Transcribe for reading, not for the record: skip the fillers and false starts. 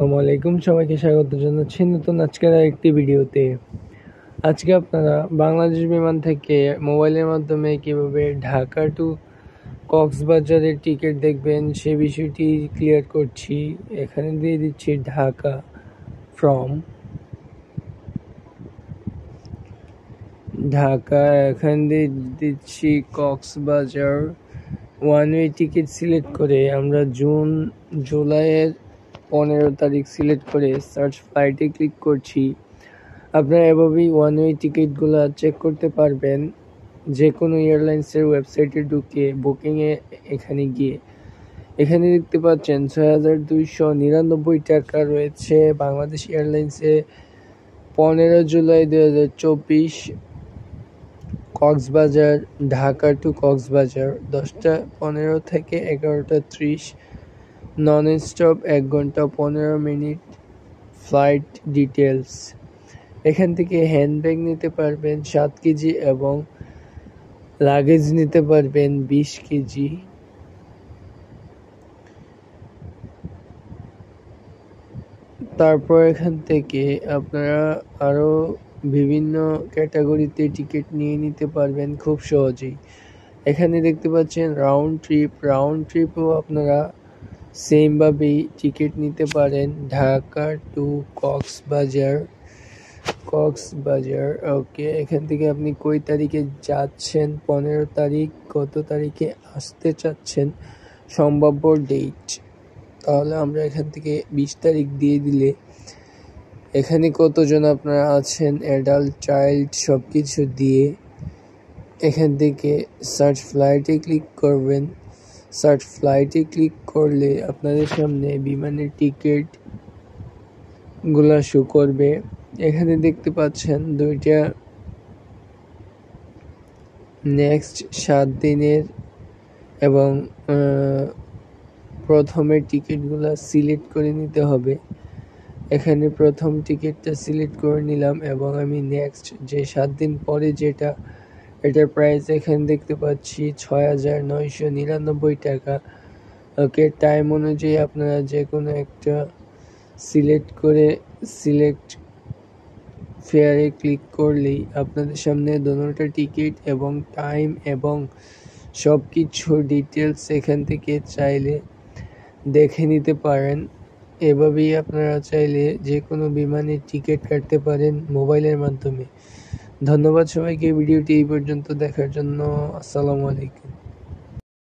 আসসালামু আলাইকুম, সবাইকে স্বাগত জানাচ্ছি নতুন আজকের আরেকটি ভিডিওতে। আজকে আপনারা বাংলাদেশ বিমান থেকে মোবাইলের মাধ্যমে কিভাবে ঢাকা টু কক্সবাজারের টিকিট দেখবেন সে বিষয়টি ক্লিয়ার করছি। এখানে দিয়ে দিচ্ছি ঢাকা ফ্রম ঢাকা, এখানে দিয়ে দিচ্ছি Cox's Bazar. One way ticket select করে আমরা জুলাইয়ের 15 তারিখ সিলেক্ট করে সার্চ ফ্লাইটে ক্লিক করছি। আপনারা এভাবেই ওয়ান ওয়ে টিকিটগুলো চেক করতে পারবেন যে কোনো এয়ারলাইন্সের ওয়েবসাইটে ঢুকে বুকিংয়ে এখানে গিয়ে। এখানে দেখতে পাচ্ছেন ৬,২৯৯ টাকা রয়েছে বাংলাদেশ এয়ারলাইন্সে 15 জুলাই 2024 কক্সবাজার, ঢাকা টু কক্সবাজার 10টা 15 থেকে 11টা 30, নন স্টপ 1 ঘন্টা 15 মিনিট। ফ্লাইট ডিটেলস, এখান থেকে হ্যান্ডব্যাগ নিতে পারবেন 7 কেজি এবং লাগেজ নিতে পারবেন 20 কেজি। তারপর এখান থেকে আপনারা আরও বিভিন্ন ক্যাটাগরিতে টিকিট নিয়ে নিতে পারবেন খুব সহজেই। এখানে দেখতে পাচ্ছেন রাউন্ড ট্রিপও আপনারা সেমভাবেই টিকিট নিতে পারেন ঢাকা টু কক্সবাজার। ওকে, এখান থেকে আপনি কই তারিখে যাচ্ছেন, 15 তারিখ, কত তারিখে আসতে চাচ্ছেন, সম্ভাব্য ডেট। তাহলে আমরা এখান থেকে 20 তারিখ দিয়ে দিলে এখানে কতজন আপনারা আছেন, অ্যাডাল্ট, চাইল্ড সব কিছু দিয়ে এখান থেকে সার্চ ফ্লাইটে ক্লিক করবেন। সার্চ ফ্লাইটে ক্লিক করলে আপনাদের সামনে বিমানের টিকিট গুলা শো করবে। এখানে দেখতে পাচ্ছেন দুইটা নেক্সট 7 দিনের এবং প্রথমের টিকিটগুলো সিলেক্ট করে নিতে হবে। এখানে প্রথম টিকিটটা সিলেক্ট করে নিলাম এবং আমি নেক্সট যে 7 দিন পরে যেটা, এটার প্রাইস এখানে দেখতে পাচ্ছি ৬,৯৯৯ টাকা। ওকে, টাইম অনুযায়ী আপনারা যে কোনো একটা সিলেক্ট ফেয়ারে ক্লিক করলেই আপনাদের সামনে দোনোটা টিকিট এবং টাইম এবং সব কিছু ডিটেলস এখান থেকে চাইলে দেখে নিতে পারেন। এভাবেই আপনারা চাইলে যে কোনো বিমানের টিকিট কাটতে পারেন মোবাইলের মাধ্যমে। ধন্যবাদ সবাইকে ভিডিওটি এই পর্যন্ত দেখার জন্য। আসসালামু আলাইকুম।